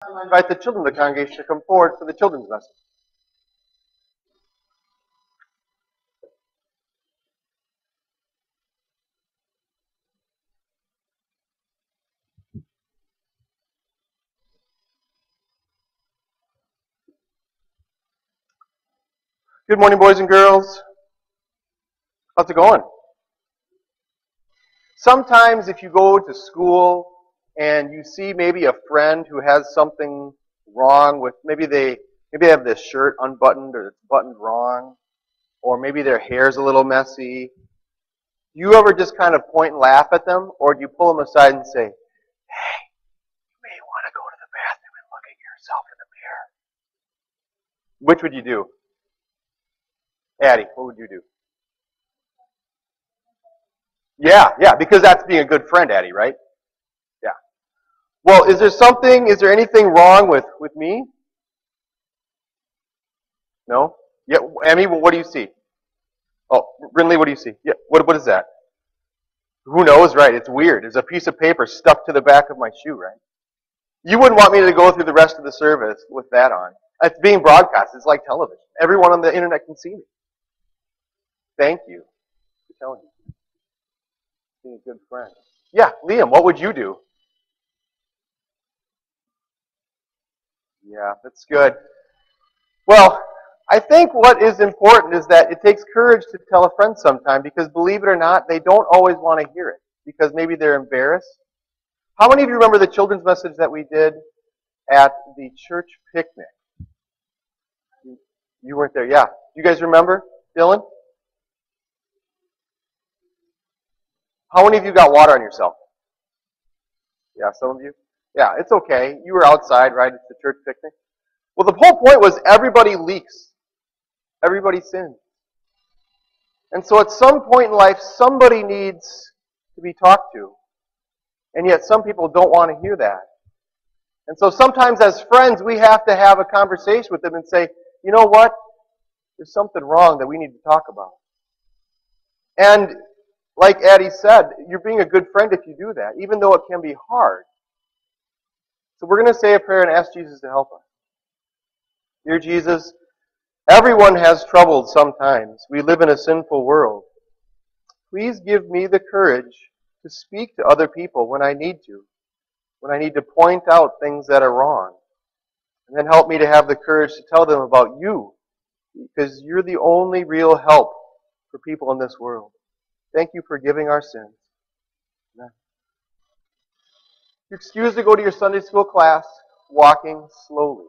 I invite the children of the congregation to come forward for the children's message. Good morning, boys and girls. How's it going? Sometimes if you go to school and you see maybe a friend who has something wrong with, maybe they have this shirt unbuttoned or it's buttoned wrong, or maybe their hair's a little messy. Do you ever just kind of point and laugh at them, or do you pull them aside and say, "Hey, you may want to go to the bathroom and look at yourself in the mirror"? Which would you do? Addie, what would you do? Yeah, because that's being a good friend, Addie, right? Yeah. Well, is there anything wrong with me? No? Yeah, Emmy, what do you see? Oh, Brinley, what do you see? Yeah, what is that? Who knows, right? It's weird. There's a piece of paper stuck to the back of my shoe, right? You wouldn't want me to go through the rest of the service with that on. It's being broadcast. It's like television. Everyone on the internet can see me. Thank you for telling me. Being a good friend. Yeah, Liam, what would you do? Yeah, that's good. Well, I think what is important is that it takes courage to tell a friend sometime because believe it or not, they don't always want to hear it because maybe they're embarrassed. How many of you remember the children's message that we did at the church picnic? You weren't there, yeah. You guys remember, Dylan? How many of you got water on yourself? Yeah, some of you? Yeah, it's okay. You were outside, right? It's the church picnic. Well, the whole point was everybody leaks. Everybody sins. And so at some point in life, somebody needs to be talked to. And yet some people don't want to hear that. And so sometimes as friends, we have to have a conversation with them and say, you know what? There's something wrong that we need to talk about. And like Addie said, you're being a good friend if you do that, even though it can be hard. So we're going to say a prayer and ask Jesus to help us. Dear Jesus, everyone has troubles sometimes. We live in a sinful world. Please give me the courage to speak to other people when I need to point out things that are wrong. And then help me to have the courage to tell them about you, because you're the only real help for people in this world. Thank you for giving our sins. Amen. You're excused to go to your Sunday school class, walking slowly.